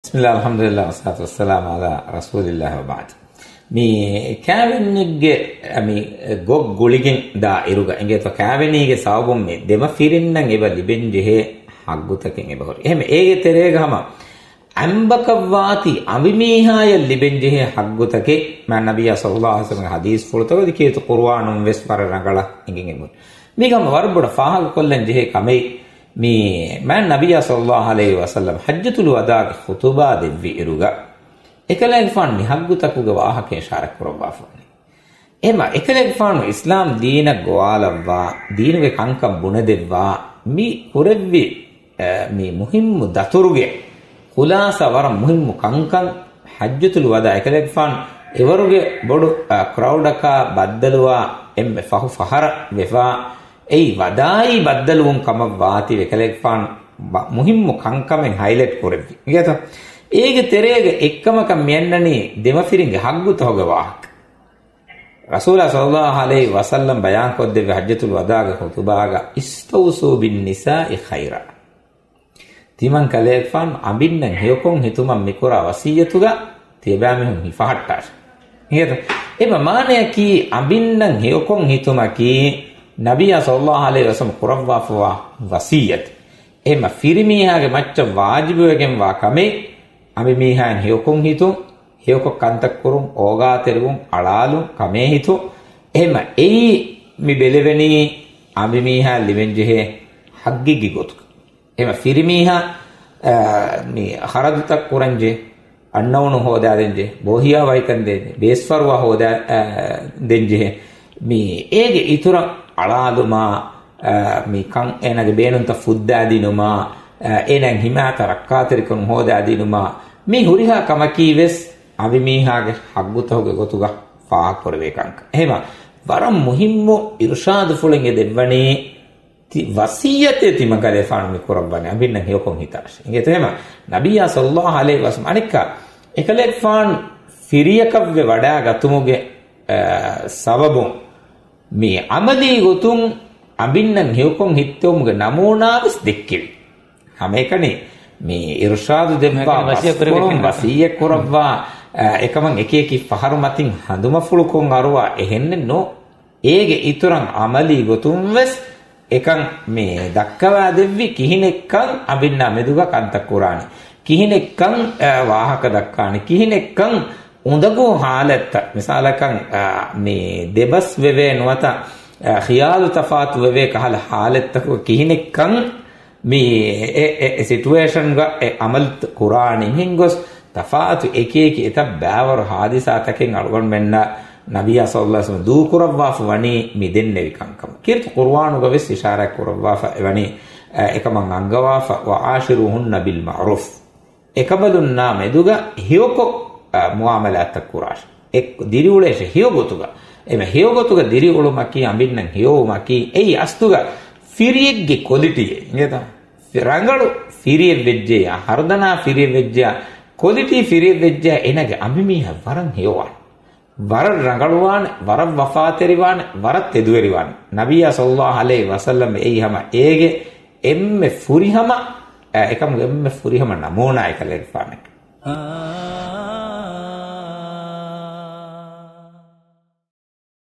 Bismillah, alhamdulillah, wassalatu wassalamu ala rasulillah wa ba'd. Mi kaavenigge ami gog guligin da iruga ingeto kaavenige sawbum me dema firinnan eba libenje he haggutaken eba hori ehme ege terega hama ambakawati avimihaya libenje he haggutake man nabiyya sallallahu alaihi wasallam hadis fultago diketu qur'anum vespar rangala ingin eba mi gam warboda fahal kollen je he kamei mi man nabiyya sallallahu alaihi wasallam hajjatul wada khutuba devvi iruga එකලෙන් ෆාන් නිහග්ගුතකුගේ වාහකේ ශාරක් කරවවා ෆාන් එම එකලෙන් ෆාන් ඉස්ලාම් දීන ගෝාලවා දීනවේ කංකම් බුණ දෙවවා මි පුරෙව්වි මි මුහිම්මු දතුරුගේ ඛුලාස වර මුහිම්මු කංකම් හජ්ජතුල් වදා එකලෙන් ෆාන් එවරුගේ බොඩු ක්‍රවුඩකා බද්දලවා එම්මෙ ෆහු ෆහර වෙෆා ඒ වදායි බද්දලුම් කම වාති එකලෙන් ෆාන් මුහිම්මු කංකමෙන් highlight කරෙව්වි ඉගත ඒගේ තෙරේගේ එක්කමක මෙන්නනි දෙමෆිරින්ගේ හග්ගුත හොගවාක් රසූලා සල්ලල්ලාහු අලයිහි වසල්ලම් බයාන් කොද්දේ හජ්ජතුල් වදාග ඛුතුබාගා ඉස්තවසු බින් නිසායි ඛෛරා තිමන් කලේෆන් අබින්න හේකොන් හිතුමන් මිකුරා වසියතුගා තියබෑමෙහුන් හිෆහට්ටාස් නේද එබ මානය කී අබින්න හේකොන් හිතුමකි නබියා සල්ලල්ලාහු අලයිහි වසල්ලම් කුරවවා වසියත් එම ෆිරිමියාගේ මච්ච වාජිබුවගෙන් වාකමේ අපි මීහාන් හියොකුන් හිතු හියොක කන්තක් කරුම් ඕගා තෙරුම් අලාලු කමේ හිතු එහෙම එයි මි බෙලෙවෙනි අපි මීහා ලිවෙන්ජෙහෙ හග්ගිගි ගොතු එහෙම ෆිරිමීහා මේ හරදුතක් කුරංජේ අන්නවුණු හොදා දෙන්ජේ බෝහියා වයිකන් දෙන්නේ බේස්වරුවා හොදා දෙන්ජේ මේ ඒගේ ඉතුරු අලාලුමා මේ කන් එනගේ බේනුන්ත ෆුද්දා දිනුමා එනන් හිමාත රක්කාතරිකන් හොදා දිනුමා මේ හුරිහා කමකීවෙස් අවි මීහාගේ හග්ගුතෝගේ ගොතුගා ෆා කරවේකංක එහෙම වරම් මුහිම්මු ඉර්ෂාද් ෆුලෙන් දෙවණේ වසියතේ තිමකලේ ෆාන් මි කරබ්බනේ අබින්න හියකොන් හිතාශ ඉගෙත එහෙම නබියා සල්ලල්ලාහු අලයිහි වසල්ලම් අනික එකලෙක් ෆාන් ෆිරියකව්වේ වඩා ගතුමුගේ සවබුන් මේ අමදී ගොතුන් අබින්න හියකොන් හිටෝමුගේ නමෝනාවස් දෙක්කෙවි හැම එකනේ මේ ඉර්ෂාද් දෙම්පා වසිය කරවවා එකමන් එක එක පහරු මතින් හඳුම ෆුලුකොන් අරවා එහෙන්නේ නෝ ඒගේ ඉතුරුන් අමලි ගොතුන් වෙස් එකන් මේ දක්කවා දෙවි කිහිනෙක්කන් අබින්න මෙදුග කන්ත කුරානි කිහිනෙක්කන් වාහක දක්කානි කිහිනෙක්කන් උඳගෝ හාලත්ත මිසාලකන් මේ දෙබස් වෙවේ නොත ඛියාල් තෆාත් වෙවේ කහල හාලත්තක කිහිනෙක්කන් මේ සිටුේෂන් ග අමල් කුරානින් හින්ගොස් තෆාතු එකේකි එත බෑවර හාදිසාතකෙන් අලුගොන් මෙන්න නබියා සල්ලල්ලාහු අලයිහි වසල්ලම් දූ කුරවවා වනි මිදෙන්නේ විකංකම කිර්ත කුර්ආනු ගවෙස් ඉෂාරා කුරවවා වනි එකමන් අංගවා වආශිරුහුන්න බිල් මඅරූෆ් එකබදුන්නා මෙදුග හියොකො මුආමලාත කුරාෂ් එක් දිරිඋලේෂ හියොගොතුග එමෙ හියොගොතුග දිරිඋලුමකි අඹින්න හියොමකි එයි අස්තුග ෆිරියෙක්ගේ ක්වොලිටි නේද රංගලු ෆිරියෙ වෙජ්ජය හර්දනා ෆිරියෙ වෙජ්ජය ක්වොලිටි ෆිරියෙ වෙජ්ජය එනගේ අමිමිහ වරන් හේවන් වර රංගලුවාන වර වෆාතරිවාන වර තෙදුවරිවාන නබියා සල්ලල්ලාහු අලයිහි වසල්ලම් එයිහම ඒගේ එම්මෙ ෆුරිහම එකම එම්මෙ ෆුරිහම නමෝනා එකලෙ ෆානෙක්